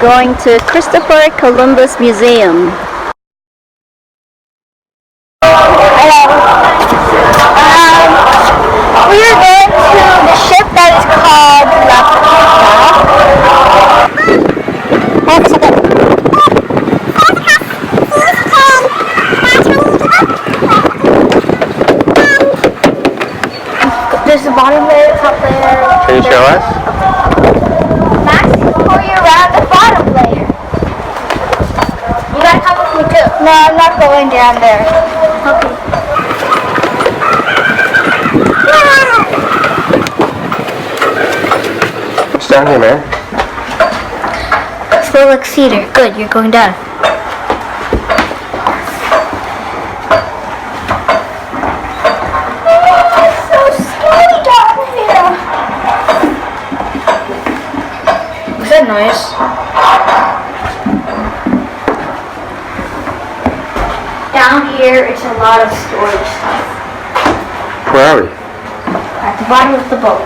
going to Christopher Columbus Museum. We are going to the ship that is called La Pinta. There's the bottom layer, top layer. Can you show us? Max, pull you around the bottom layer. You gotta come with me too. No, I'm not going down there. Okay. What's down here, man? Slow like cedar. Good, you're going down. It's so scary down here. What's that noise? Down here, it's a lot of storage stuff. Where are we? At the bottom of the boat.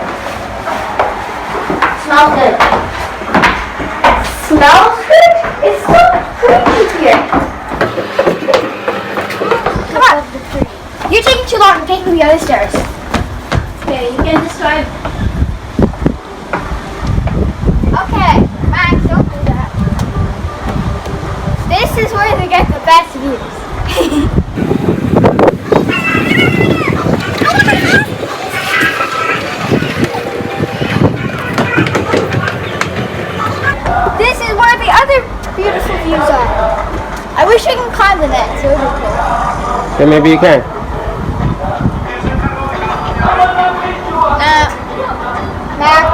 Smells good. Smells good? It's so pretty here. Come on. You're taking too long to take me the other stairs. Okay, you can describe. Okay, Max, don't do that. This is where they get the best views. This is where the other beautiful views are. I wish I could climb the net, so it would be cool. Yeah, maybe you can. Max,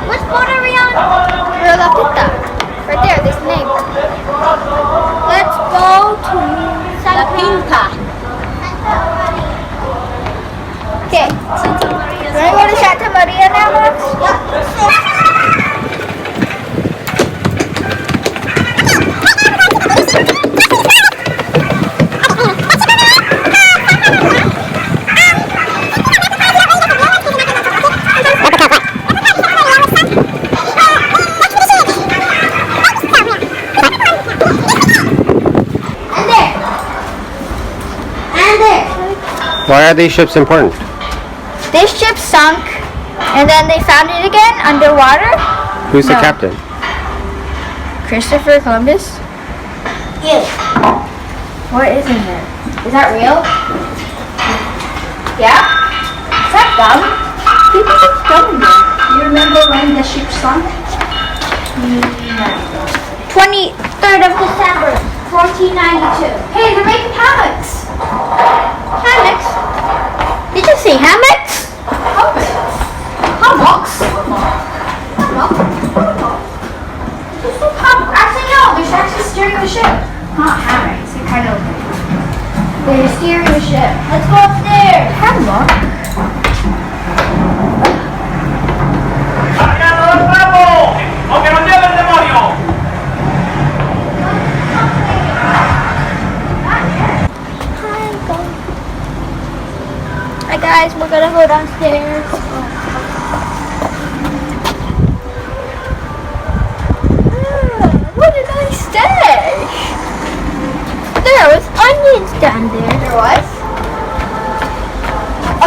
which boat are we on? We're La Pinta. Right there, this name. Let's go to La Pinta. Okay. You want to go to Santa Maria now, Max? Why are these ships important? This ship sunk, and then they found it again underwater. Who's the captain? Christopher Columbus. Yes. What is in there? Is that real? Yeah? Is that gum? People put gum in there. You remember when the ship sunk? 23rd of December, 1492. Hey, they're making hammocks. Hammocks? Did you see hammocks? Hammocks? Hammocks? Actually, no. They're actually steering the ship. Not hammocks. They're kind of. They're steering the ship. Let's go upstairs. Hammock. Hi guys, we're gonna go downstairs. What a nice day! There was onions down there. There was?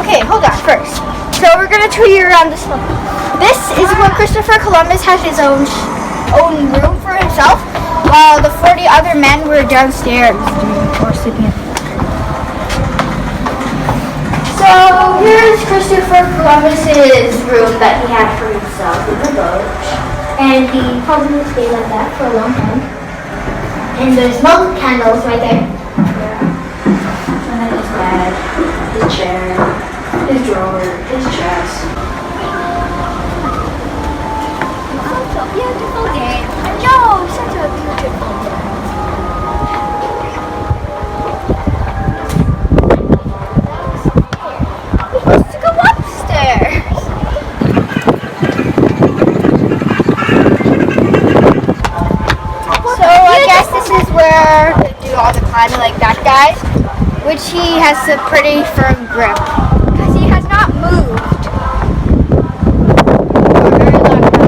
Okay, hold on first. So we're gonna tour you around this one. This is where Christopher Columbus had his own room for himself, while the 40 other men were downstairs or sleeping at the So here's Christopher Columbus's room that he had for himself in the boat. And he probably stayed like that for a long time. And there's smoke candles right there. Yeah. And then his bed, his chair, his drawer, his chest. Such a beautiful day. Yo, such a beautiful day. Let's go upstairs. So I guess this is where they do all the climbing like that guy, which he has a pretty firm grip because he has not moved for a very long time.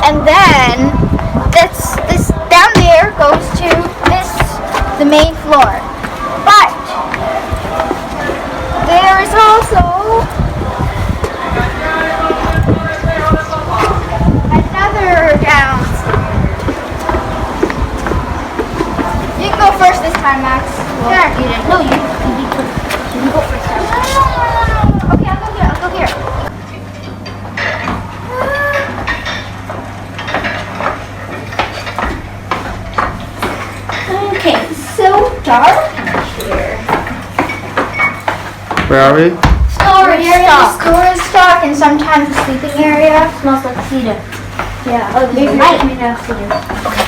And then this down there goes to the main floor. But there is also another downstairs. You can go first this time, Max. Well, sure. You didn't. No, you can go first. No. Okay, I'll go here. Okay, so dark here. Where are we? Storage stock. Storage stock and sometimes the sleeping area. Smells like cedar. Yeah. Oh, there's light. Cedar. Okay.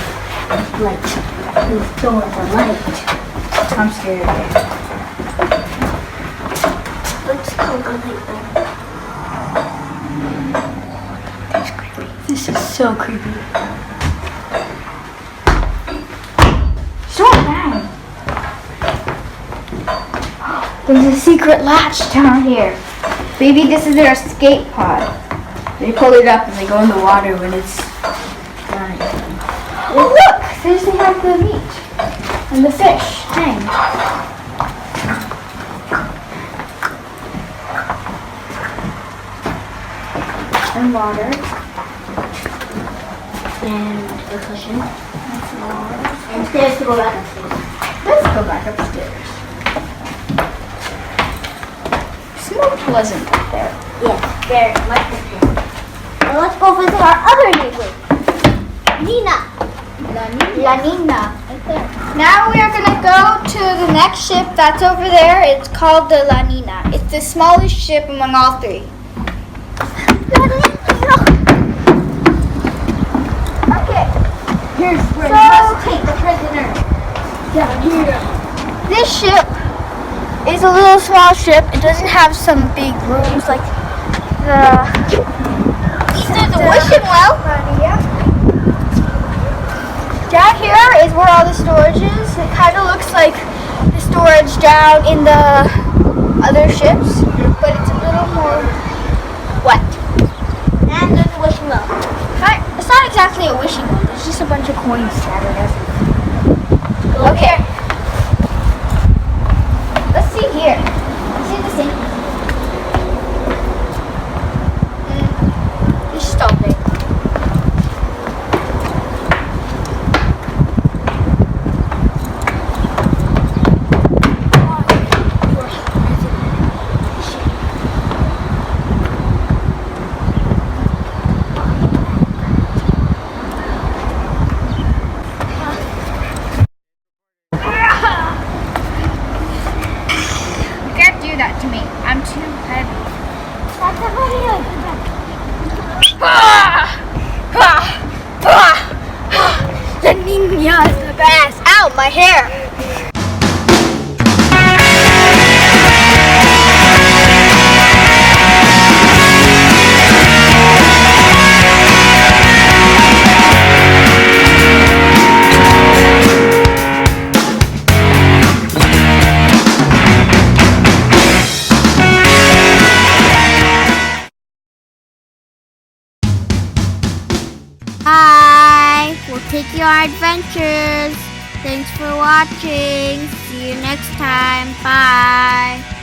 Light. Please don't want the light. I'm scared. Let's go light then. This is so creepy. So bad. There's a secret latch down here. Maybe this is their escape pod. They pull it up and they go in the water when it's drying. Oh look! There's they have the meat and the fish hang. And water. And a cushion. And stairs to go back upstairs. Let's go back upstairs. Smells pleasant up there. Yes, very much appealing. Well, let's go visit our other neighbor, Ninã. La Ninã. Right there. Now we are going to go to the next ship that's over there. It's called the La Ninã. It's the smallest ship among all three. Okay. Here's where So- we must take the prisoner. Down here. This ship is a little small ship. It doesn't have some big rooms like the... These are the wishing well. Yeah. Down here is where all the storage is. It kind of looks like the storage down in the other ships, but it's a little more wet. And there's the wishing well. It's not exactly a wishing well. There's just a bunch of coins scattered everywhere. Okay. Let's see here. Let's see the sink. Just stop it. That to me. I'm too heavy. That's a video. The Ninã is the best. Ow, my hair. Bye. We'll take you on adventures. Thanks for watching. See you next time. Bye.